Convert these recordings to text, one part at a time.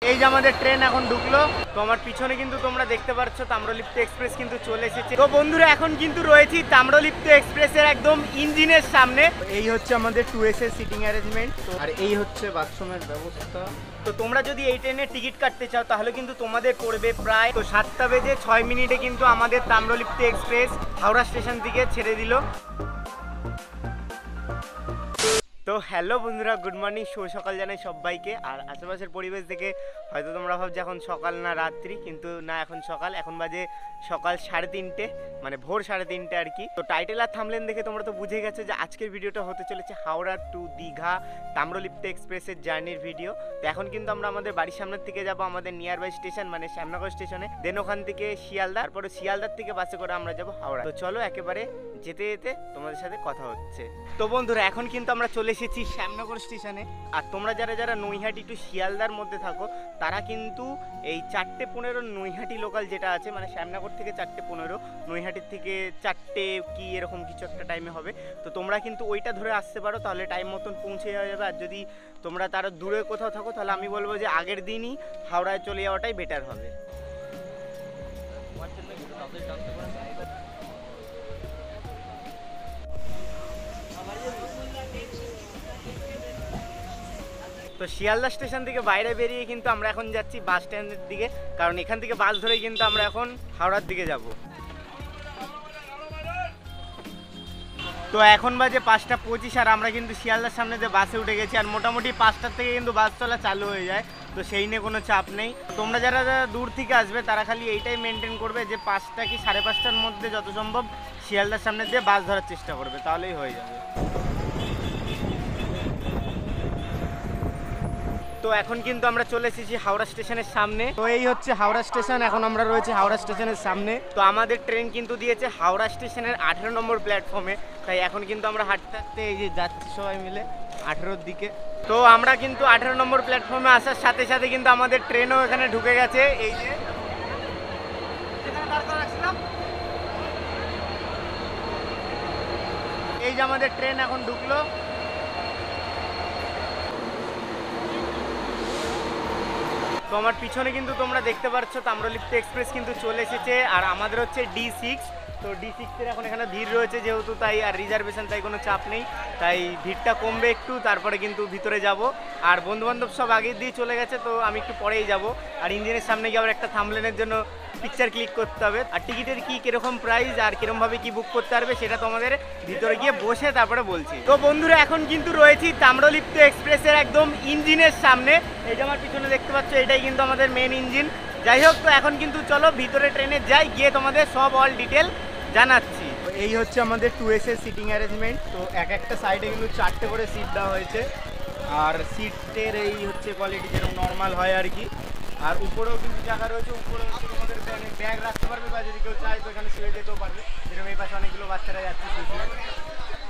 এই যে আমাদের ট্রেন এখন ঢুকলো, তো আমার পিছনে কিন্তু তোমরা দেখতে পাচ্ছ তাম্রলিপ্ত এক্সপ্রেস কিন্তু চলে এসেছে। তো বন্ধুরা এখন কিন্তু রয়েছি তাম্রলিপ্ত এক্সপ্রেসের একদম ইঞ্জিনের সামনে। এই হচ্ছে আমাদের 2S এর সিটিং অ্যারেঞ্জমেন্ট, আর এই হচ্ছে বাথরুমের ব্যবস্থা। তো তোমরা যদি এই ট্রেনের টিকিট কাটতে চাও তাহলে কিন্তু তোমাদের পড়বে প্রায় 7:06 কিন্তু আমাদের তাম্রলিপ্ত এক্সপ্রেস হাওড়া স্টেশন থেকে ছেড়ে দিল। তো হ্যালো বন্ধুরা, গুড মর্নিং, শুভ সকাল জানাই সবাইকে। আর আশেপাশের পরিবেশ দেখে হয়তো তোমরা ভাবছো এখন সকাল না রাত্রি, কিন্তু না, এখন সকাল। এখন বাজে সকাল 3:30, মানে ভোর 3:30 আর কি। তো টাইটেল আর থাম্বনেল দেখে তোমরা তো বুঝে গেছো যে আজকের ভিডিওটা হতে চলেছে হাওড়া টু দীঘা তাম্রলিপ্ত এক্সপ্রেসের জার্নির ভিডিও। তো এখন কিন্তু আমরা আমাদের বাড়ির সামনের থেকে যাবো আমাদের নিয়ার বাই স্টেশন মানে শ্যামনগর স্টেশনে, দেন ওখান থেকে শিয়ালদা, তারপরে শিয়ালদার থেকে বাসে করে আমরা যাবো হাওড়া। তো চলো একেবারে যেতে যেতে তোমাদের সাথে কথা হচ্ছে। তো বন্ধুরা এখন কিন্তু আমরা চলে এসেছি শ্যামনগর স্টেশনে। আর তোমরা যারা যারা নৈহাটি টু শিয়ালদার মধ্যে থাকো তারা কিন্তু এই 4:15 নৈহাটি লোকাল যেটা আছে, মানে শ্যামনগর থেকে 4:15, নৈহাটির থেকে 4টে কি এরকম কিছু একটা টাইমে হবে। তো তোমরা কিন্তু ওইটা ধরে আসতে পারো, তাহলে টাইম মতন পৌঁছে যাবে। আর যদি তোমরা তার দূরে কোথাও থাকো তাহলে আমি বলবো যে আগের দিনই হাওড়ায় চলে যাওয়াটাই বেটার হবে। তো শিয়ালদা স্টেশন থেকে বাইরে বেরিয়ে কিন্তু আমরা এখন যাচ্ছি বাস স্ট্যান্ডের দিকে, কারণ এখান থেকে বাস ধরেই কিন্তু আমরা এখন হাওড়ার দিকে যাব। তো এখন বাজে 5:25 আর আমরা কিন্তু শিয়ালদার সামনে যে বাসে উঠে গেছি। আর মোটামুটি 5টার থেকে কিন্তু বাস চলা চালু হয়ে যায়, তো সেই নিয়ে কোনো চাপ নেই। তোমরা যারা যারা দূর থেকে আসবে তারা খালি এইটাই মেনটেন করবে যে 5টা কি 5:30টার মধ্যে যত সম্ভব শিয়ালদার সামনে দিয়ে বাস ধরার চেষ্টা করবে, তাহলেই হয়ে যাবে। তো এখন কিন্তু আমরা চলে এসেছি হাওড়া স্টেশনের সামনে। তো এই হচ্ছে হাওড়া স্টেশন, এখন আমরা রয়েছি হাওড়া স্টেশনের সামনে। তো আমাদের ট্রেন কিন্তু দিয়েছে হাওড়া স্টেশনের 18 নম্বর প্ল্যাটফর্মে, তাই এখন কিন্তু আমরা হাঁটতে হাঁটতে এই যে যাচ্ছি সবাই মিলে 18-র দিকে। তো আমরা কিন্তু 18 নম্বর প্ল্যাটফর্মে আসার সাথে সাথে কিন্তু আমাদের ট্রেনও এখানে ঢুকে গেছে। এই যে এই যে আমাদের ট্রেন এখন ঢুকলো। তো আমার পিছনে কিন্তু তোমরা দেখতে পাচ্ছ তাম্রলিপ্ত এক্সপ্রেস কিন্তু চলে এসেছে। আর আমাদের হচ্ছে D6। তো D6 এর এখন এখানে ভিড় রয়েছে যেহেতু, তাই আর রিজার্ভেশন, তাই কোনো চাপ নেই, তাই ভিড়টা কমবে একটু, তারপরে কিন্তু ভিতরে যাব। আর বন্ধুবান্ধব সব আগে দিয়ে চলে গেছে, তো আমি একটু পরেই যাব। আর ইঞ্জিনের সামনে গিয়ে আবার একটা থাম্বনেলের জন্য পিকচার ক্লিক করতে হবে। আর টিকিটের কি কিরকম প্রাইস আর কিরমভাবে কি বুক করতে পারবে সেটা তোমাদের ভিতরে গিয়ে বসে তারপরে বলছি। তো বন্ধুরা এখন কিন্তু রয়েছি তাম্রলিপ্ত এক্সপ্রেসের একদম ইঞ্জিনের সামনে। এই যে আমার পিছনে দেখতে পাচ্ছ, এটাই কিন্তু আমাদের মেন ইঞ্জিন। যাই হোক, তো এখন কিন্তু চলো ভিতরে ট্রেনে যাই, গিয়ে তোমাদের সব অল ডিটেল জানাচ্ছি। এই হচ্ছে আমাদের 2S এর সিটিং অ্যারেঞ্জমেন্ট। তো এক একটা সাইডে কিন্তু 4টে করে সিট দেওয়া হয়েছে। আর সিটের এই হচ্ছে কোয়ালিটি যেরকম নর্মাল হয় আর কি। আর উপরেও কিন্তু জায়গা রয়েছে, উপরে হচ্ছে তোমাদের ব্যাগ রাখতে পারবে, বা যদি কেউ চায় তো এখানে শুয়ে যেতেও পারবে। যেরকম এই পাশে অনেকগুলো বাচ্চারা যাচ্ছে।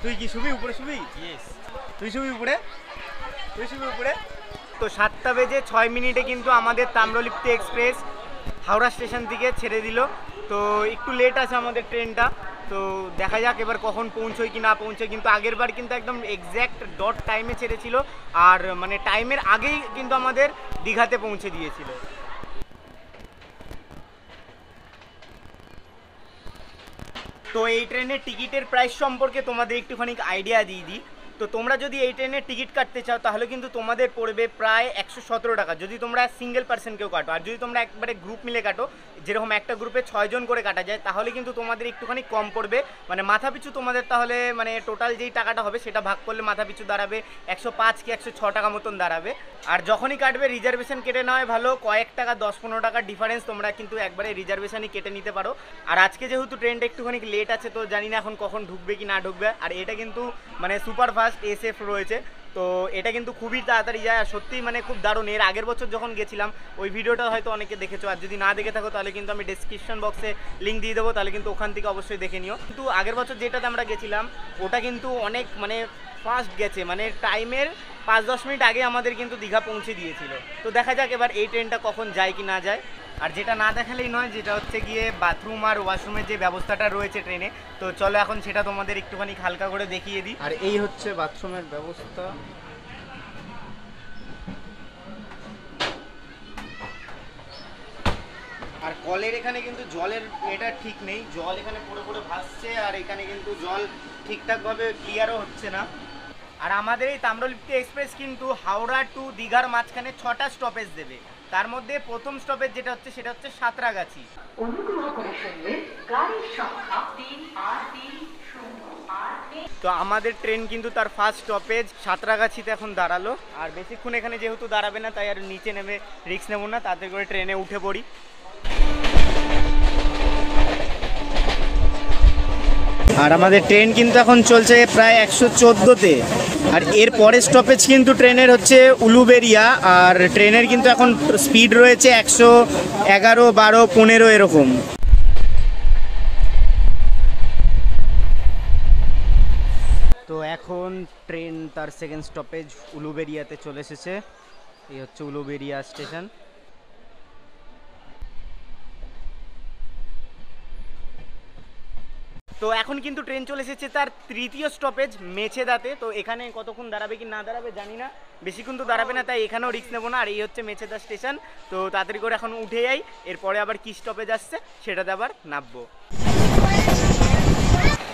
তুই কি শুবি উপরে? শুবি? তুই শুবি উপরে? তুই শুবি উপরে? তো 7:06 কিন্তু আমাদের তাম্রলিপ্ত এক্সপ্রেস হাওড়া স্টেশন থেকে ছেড়ে দিল। তো একটু লেট আছে আমাদের ট্রেনটা, তো দেখা যাক এবার কখন পৌঁছয় কি না পৌঁছয়। কিন্তু আগের বার কিন্তু একদম এক্স্যাক্ট ডট টাইমে ছেড়েছিল, আর মানে টাইমের আগেই কিন্তু আমাদের দীঘাতে পৌঁছে দিয়েছিল। তো এই ট্রেনের টিকিটের প্রাইস সম্পর্কে তোমাদের একটুখানি আইডিয়া দিয়ে দিই। তো তোমরা যদি এই ট্রেনের টিকিট কাটতে চাও তাহলে কিন্তু তোমাদের পড়বে প্রায় 117 টাকা, যদি তোমরা সিঙ্গেল পার্সন কেউ কাটো। আর যদি তোমরা একবারে গ্রুপ মিলে কাটো, যেরকম একটা গ্রুপে 6 জন করে কাটা যায়, তাহলে কিন্তু তোমাদের একটুখানি কম পড়বে। মানে মাথা পিছু তোমাদের তাহলে মানে টোটাল যেই টাকাটা হবে সেটা ভাগ করলে মাথা পিছু দাঁড়াবে 105 কি 106 টাকা মতন দাঁড়াবে। আর যখনই কাটবে রিজার্ভেশন কেটে নেওয়াই ভালো, কয়েক টাকা 10-15 টাকার ডিফারেন্স তোমরা কিন্তু একবারে রিজার্ভেশনই কেটে নিতে পারো। আর আজকে যেহেতু ট্রেনটা একটুখানি লেট আছে, তো জানি না এখন কখন ঢুকবে কি না ঢুকবে। আর এটা কিন্তু মানে সুপার ফাস্ট SF রয়েছে, তো এটা কিন্তু খুবই তাড়াতাড়ি যায়। আর সত্যিই মানে খুব দারুণ। এর আগের বছর যখন গেছিলাম ওই ভিডিওটা হয়তো অনেকে দেখেছো, আর যদি না দেখে থাকো তাহলে কিন্তু আমি ডেসক্রিপশন বক্সে লিঙ্ক দিয়ে দেবো, তাহলে কিন্তু ওখান থেকে অবশ্যই দেখে নিও। কিন্তু আগের বছর যেটাতে আমরা গেছিলাম ওটা কিন্তু অনেক মানে ফাস্ট গেছে, মানে টাইমের 5-10 মিনিট আগে আমাদের কিন্তু দীঘা পৌঁছে দিয়েছিল। তো দেখা যাক এবার এই ট্রেনটা কখন যায় কি না যায়। আর যেটা না দেখালেই নয়, যেটা হচ্ছে গিয়ে বাথরুম আর ওয়াশরুমের যে ব্যবস্থাটা রয়েছে ট্রেনে, তো চলো এখন সেটা তোমাদের একটুখানি হালকা করে দেখিয়ে দিই। আর এই হচ্ছে বাথরুমের ব্যবস্থা। কলের এখানে কিন্তু জলের এটা ঠিক নেই, জল এখানে পড়ে পড়ে ভাসছে আর এখানে কিন্তু জল ঠিকঠাকভাবে ক্লিয়ারও হচ্ছে না। আর আমাদের এই তাম্রলিপ্তি এক্সপ্রেস কিন্তু হাওড়া টু দীঘার মাঝখানে 6টা স্টপেজ দেবে, তার মধ্যে প্রথম স্টপেজ যেটা হচ্ছে সেটা হচ্ছে সাঁতরাগাছি। তো আমাদের ট্রেন কিন্তু তার ফার্স্ট স্টপেজ সাঁতরাগাছিতে এখন দাঁড়ালো, আর বেশিক্ষণ এখানে যেহেতু দাঁড়াবে না তাই আর নিচে নেমে রিস্ক নেব না, তাতে করে ট্রেনে উঠে পড়ি। আর আমাদের ট্রেন কিন্তু এখন চলছে প্রায় 114তে, আর এর পরের স্টপেজ কিন্তু ট্রেনের হচ্ছে উলুবেরিয়া, আর ট্রেনের কিন্তু এখন স্পিড রয়েছে 111, 12, 15 এরকম। তো এখন ট্রেন তার সেকেন্ড স্টপেজ উলুবেরিয়াতে চলে এসেছে, এই হচ্ছে উলুবেরিয়া স্টেশন। তো এখন কিন্তু ট্রেন চলে এসেছে তার তৃতীয় স্টপেজ মেছেদাতে। তো এখানে কতক্ষণ দাঁড়াবে কি না দাঁড়াবে জানি না, বেশিক্ষণ তো দাঁড়াবে না, তাই এখানেও রিস্ক নেবো না। আর এই হচ্ছে মেছেদা স্টেশন, তো তাড়াতাড়ি করে এখন উঠে যাই, এরপরে আবার কি স্টপেজ আসছে সেটাতে আবার নামবো।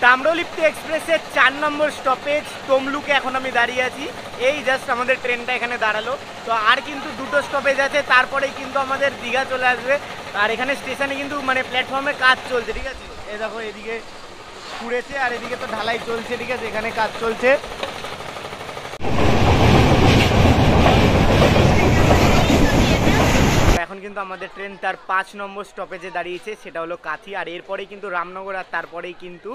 তাম্রলিপ্তি এক্সপ্রেসের 4 নম্বর স্টপেজ তমলুকে এখন আমি দাঁড়িয়ে আছি, এই জাস্ট আমাদের ট্রেনটা এখানে দাঁড়ালো। তো আর কিন্তু 2টো স্টপেজ আছে, তারপরেই কিন্তু আমাদের দীঘা চলে আসবে। আর এখানে স্টেশনে কিন্তু মানে প্ল্যাটফর্মে কাজ চলছে, ঠিক আছে, এই দেখো এদিকে পুড়েছে আর এদিকে তো ঢালাই চলছে, ঠিক আছে, এখানে কাজ চলছে। এখন কিন্তু আমাদের ট্রেন তার 5 নম্বর স্টপেজে দাঁড়িয়েছে, সেটা হলো কাথি। আর এরপরেই কিন্তু রামনগর, আর তারপরেই কিন্তু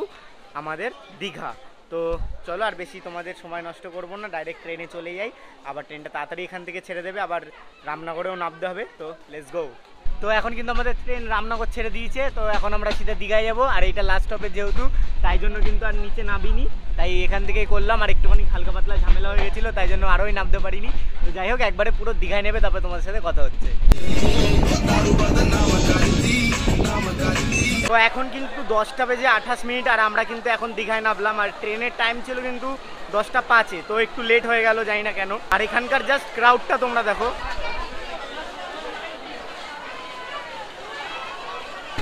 আমাদের দীঘা। তো চলো আর বেশি তোমাদের সময় নষ্ট করবো না, ডাইরেক্ট ট্রেনে চলে যাই। আবার ট্রেনটা তাড়াতাড়ি এখান থেকে ছেড়ে দেবে, আবার রামনগরেও নামতে হবে। তো লেটস গো। তো এখন কিন্তু আমাদের ট্রেন রামনগর ছেড়ে দিয়েছে, তো এখন আমরা সিধা দীঘায় যাবো। আর এইটা লাস্ট স্টপেজ যেহেতু, তাই জন্য কিন্তু আর নিচে নামিনি, তাই এখান থেকেই করলাম। আর একটুখানি হালকা পাতলা ঝামেলা হয়ে গেছিলো, তাই জন্য আরোই নামতে পারিনি। তো যাই হোক, একবারে পুরো দীঘায় নেবে, তারপরে তোমাদের সাথে কথা হচ্ছে। তো এখন কিন্তু 10টা বেজে 28 মিনিট, আর আমরা কিন্তু এখন দীঘায় নামলাম। আর ট্রেনের টাইম ছিল কিন্তু 10টা 5-এ, তো একটু লেট হয়ে গেল, জানি না কেন। আর এখানকার জাস্ট ক্রাউডটা তোমরা দেখো।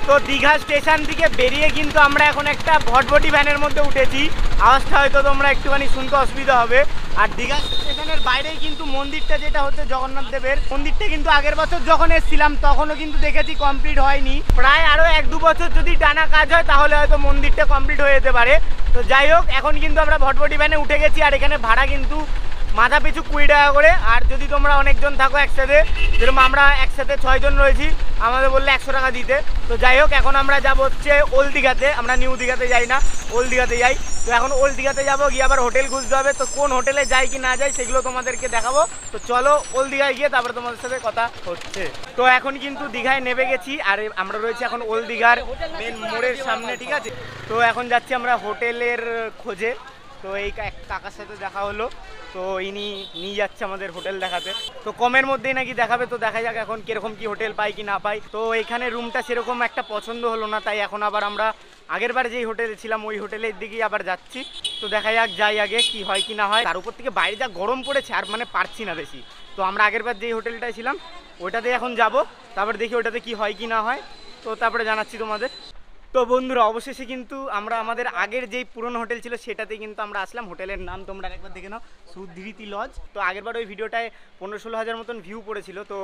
তো দীঘা স্টেশন থেকে বেরিয়ে কিন্তু আমরা এখন একটা ভটভটি ভ্যানের মধ্যে উঠেছি, আওয়াজটা হয়তো তোমরা একটুখানি শুনতে অসুবিধা হবে। আর দীঘা স্টেশনের বাইরেই কিন্তু মন্দিরটা, যেটা হচ্ছে জগন্নাথ দেবের মন্দিরটা, কিন্তু আগের বছর যখন এসেছিলাম তখনও কিন্তু দেখেছি কমপ্লিট হয়নি। প্রায় আরও 1-2 বছর যদি টানা কাজ হয় তাহলে হয়তো মন্দিরটা কমপ্লিট হয়ে যেতে পারে। তো যাই হোক, এখন কিন্তু আমরা ভটভটি ভ্যানে উঠে গেছি। আর এখানে ভাড়া কিন্তু মাথা পিছু 20 টাকা করে। আর যদি তোমরা অনেকজন থাকো একসাথে, যেরকম আমরা একসাথে 6 জন রয়েছি, আমাদের বললে 100 টাকা দিতে। তো যাই হোক, এখন আমরা যাবো হচ্ছে ওল্ড দীঘাতে, আমরা নিউ দীঘাতে যাই না, ওল্ড দীঘাতে যাই। তো এখন ওল্ড দীঘাতে যাবো, গিয়ে আবার হোটেল খুঁজতে হবে। তো কোন হোটেলে যাই কি না যাই সেগুলো তোমাদেরকে দেখাবো। তো চলো ওল্ড দীঘায় গিয়ে তারপরে তোমাদের সাথে কথা হচ্ছে। তো এখন কিন্তু দীঘায় নেমে গেছি, আর আমরা রয়েছি এখন ওল্ড দীঘার মেন মোড়ের সামনে, ঠিক আছে। তো এখন যাচ্ছি আমরা হোটেলের খোঁজে। তো এই কাকার সাথে দেখা হলো, তো ইনি নিয়ে যাচ্ছে আমাদের হোটেল দেখাতে। তো কমের মধ্যেই নাকি দেখাবে, তো দেখা যাক এখন কিরকম কি হোটেল পাই কি না পাই। তো এখানে রুমটা সেরকম একটা পছন্দ হলো না, তাই এখন আবার আমরা আগেরবার যেই হোটেলে ছিলাম ওই হোটেলের দিকেই আবার যাচ্ছি। তো দেখা যাক, যাই আগে কি হয় কি না হয়। তার উপর থেকে বাইরে যা গরম পড়েছে, আর মানে পারছি না বেশি। তো আমরা আগেরবার যেই হোটেলটায় ছিলাম ওইটাতে এখন যাব, তারপর দেখি ওটাতে কি হয় কি না হয়, তো তারপরে জানাচ্ছি তোমাদের। তো বন্ধুরা, অবশেষে কিন্তু আমরা আমাদের আগের যেই পুরনো হোটেল ছিল সেটাতেই কিন্তু আমরা আসলাম। হোটেলের নাম তোমরা একবার দেখে নাও, সুধৃতি লজ। তো আগেরবার ওই ভিডিওটায় 15-16 হাজার মতন ভিউ পড়েছিল, তো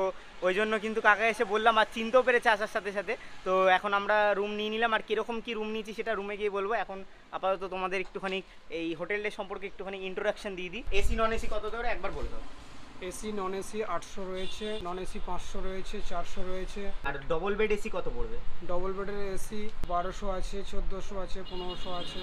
ওই জন্য কিন্তু কাকা এসে বললাম, আর চিনতেও পেরেছে আসার সাথে সাথে। তো এখন আমরা রুম নিয়ে নিলাম, আর কীরকম কী রুম নিয়েছি সেটা রুমে গিয়ে বলবো। এখন আপাতত তোমাদের একটুখানি এই হোটেলটার সম্পর্কে একটুখানি ইন্ট্রোডাকশন দিয়ে দিই। এসি নন এসি কত করে একবার বলতো? এসি নন এসি 800 রয়েছে, নন এসি 500 রয়েছে, 400 রয়েছে। আর ডবল বেড এসি কত পড়বে? ডবল বেডের এসি 1200 আছে, 1400 আছে, 1500 আছে।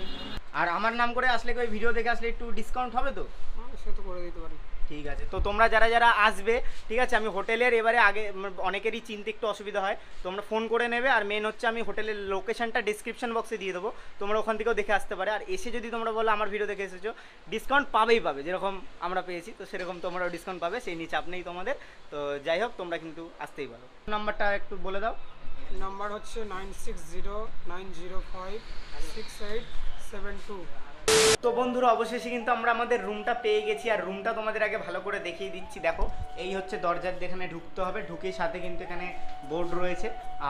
আর আমার নাম করে আসলে, ওই ভিডিও দেখে আসলে একটু ডিসকাউন্ট হবে তো? হ্যাঁ, সে তো করে দিতে পারি। ঠিক আছে। তো তোমরা যারা যারা আসবে, ঠিক আছে, আমি হোটেলের এবারে আগে অনেকেরই চিনতে একটু অসুবিধা হয়, তোমরা ফোন করে নেবে। আর মেন হচ্ছে আমি হোটেলের লোকেশনটা ডিসক্রিপশন বক্সে দিয়ে দেবো, তোমরা ওখান থেকেও দেখে আসতে পারে। আর এসে যদি তোমরা বলো আমার ভিডিও দেখে এসেছো, ডিসকাউন্ট পাবেই পাবে, যেরকম আমরা পেয়েছি তো সেরকম তোমরাও ডিসকাউন্ট পাবে, সেই নিয়ে চাপ নেই তোমাদের। তো যাই হোক, তোমরা কিন্তু আসতেই পারো। নাম্বারটা একটু বলে দাও। নাম্বার হচ্ছে 9609056872। তো বন্ধুরা অবশেষে কিন্তু আমরা আমাদের রুমটা পেয়ে গেছি, আর রুমটা তোমাদের আগে ভালো করে দেখিয়ে দিচ্ছি। দেখো এই হচ্ছে দরজার এখানে ঢুকতে হবে, ঢুকে সাথে কিন্তু এখানে বোর্ড রয়েছে,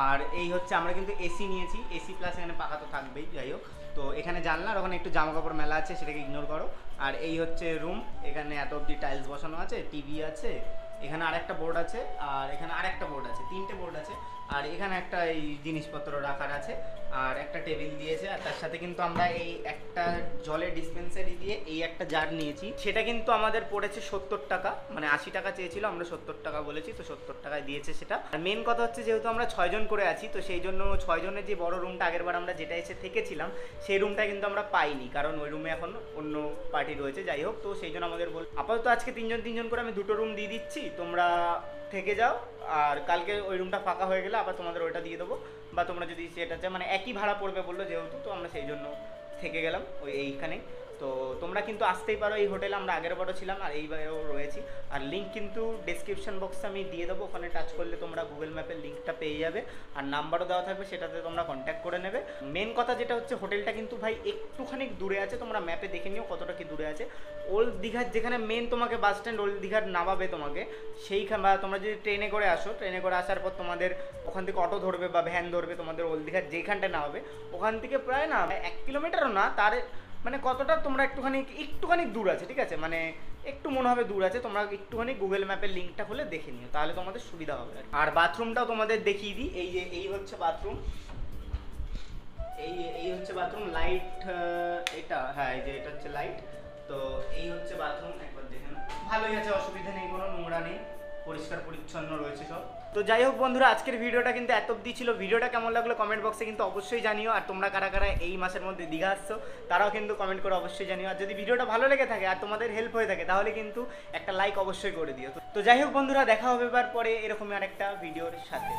আর এই হচ্ছে আমরা কিন্তু এসি নিয়েছি, এসি প্লাস এখানে পাখা তো থাকবেই। যাই হোক, তো এখানে জানলার ওখানে একটু জামা কাপড় মেলা আছে, সেটাকে ইগনোর করো। আর এই হচ্ছে রুম, এখানে এত অব্দি টাইলস বসানো আছে, টিভি আছে, এখানে আরেকটা বোর্ড আছে, আর এখানে আরেকটা বোর্ড আছে, 3টে বোর্ড আছে, আর এখানে একটা এই জিনিসপত্র রাখার আছে, আর একটা টেবিল দিয়েছে। আর তার সাথে কিন্তু আমরা এই একটা জলের ডিসপেন্সারি দিয়ে এই একটা জার নিয়েছি, সেটা কিন্তু আমাদের পড়েছে 70 টাকা, মানে 80 টাকা চেয়েছিল, আমরা 70 টাকা বলেছি, তো 70 টাকায় দিয়েছে সেটা। আর মেন কথা হচ্ছে যেহেতু আমরা 6 জন করে আছি, তো সেই জন্য 6 জনের যে বড় রুমটা আগেরবার আমরা যেটা এসে থেকেছিলাম, সেই রুমটা কিন্তু আমরা পাইনি, কারণ ওই রুমে এখন অন্য পার্টি রয়েছে। যাই হোক, তো সেই জন্য আমাদের আপাতত আজকে 3 জন করে আমি 2টো রুম দিয়ে দিচ্ছি, তোমরা থেকে যাও, আর কালকে ওই রুমটা ফাঁকা হয়ে গেলে আবার তোমাদের ওইটা দিয়ে দেবো, বা তোমরা যদি সেটা চাও, মানে একই ভাড়া পড়বে বললো যেহেতু, তো আমরা সেই জন্য থেকে গেলাম এইখানে। তো তোমরা কিন্তু আসতেই পারো এই হোটেলে, আমরা আগের বারও ছিলাম আর এইবারেও রয়েছি। আর লিঙ্ক কিন্তু ডেসক্রিপশন বক্সে আমি দিয়ে দেবো, ওখানে টাচ করলে তোমরা গুগল ম্যাপের লিঙ্কটা পেয়ে যাবে, আর নাম্বারও দেওয়া থাকবে, সেটাতে তোমরা কন্ট্যাক্ট করে নেবে। মেন কথা যেটা হচ্ছে, হোটেলটা কিন্তু ভাই একটুখানি দূরে আছে, তোমরা ম্যাপে দেখে নিও কতটা কি দূরে আছে। ওল্ড দীঘার যেখানে মেন তোমাকে বাস স্ট্যান্ড ওল্ড দীঘার নামাবে তোমাকে, সেইখানে, বা তোমরা যদি ট্রেনে করে আসো, ট্রেনে করে আসার পর তোমাদের ওখান থেকে অটো ধরবে বা ভ্যান ধরবে, তোমাদের ওল্ড দীঘার যেইখানটা নামাবে ওখান থেকে প্রায় না 1 কিলোমিটারও না, তার মানে কতটা তোমরা একটুখানি দূর আছে, ঠিক আছে, মানে একটু মনে হবে দূর আছে, তোমরা একটুখানি গুগল ম্যাপের লিঙ্কটা খুলে দেখে নিও, তাহলে তোমাদের সুবিধা হবে। আর বাথরুমটাও তোমাদের দেখিয়ে দিই, এই হচ্ছে বাথরুম, এই হচ্ছে বাথরুম, লাইট এটা, হ্যাঁ এই যে এটা হচ্ছে লাইট। তো এই হচ্ছে বাথরুম, একবার দেখে না, ভালোই আছে, অসুবিধা নেই, কোনো নোংরা নেই, পরিষ্কার পরিচ্ছন্ন রয়েছে সব। তো যাই হোক বন্ধুরা, আজকের ভিডিওটা কিন্তু এত অবধি ছিল। ভিডিওটা কেমন লাগলো কমেন্ট বক্সে কিন্তু অবশ্যই জানিও, আর তোমরা কারা কারা এই মাসের মধ্যে দীঘা আসছো তারাও কিন্তু কমেন্ট করে অবশ্যই জানিও। আর যদি ভিডিওটা ভালো লেগে থাকে আর তোমাদের হেল্প হয়ে থাকে, তাহলে কিন্তু একটা লাইক অবশ্যই করে দিও। তো যাই হোক বন্ধুরা, দেখা হবে এবার পরে এরকমই আরেকটা ভিডিওর সাথে।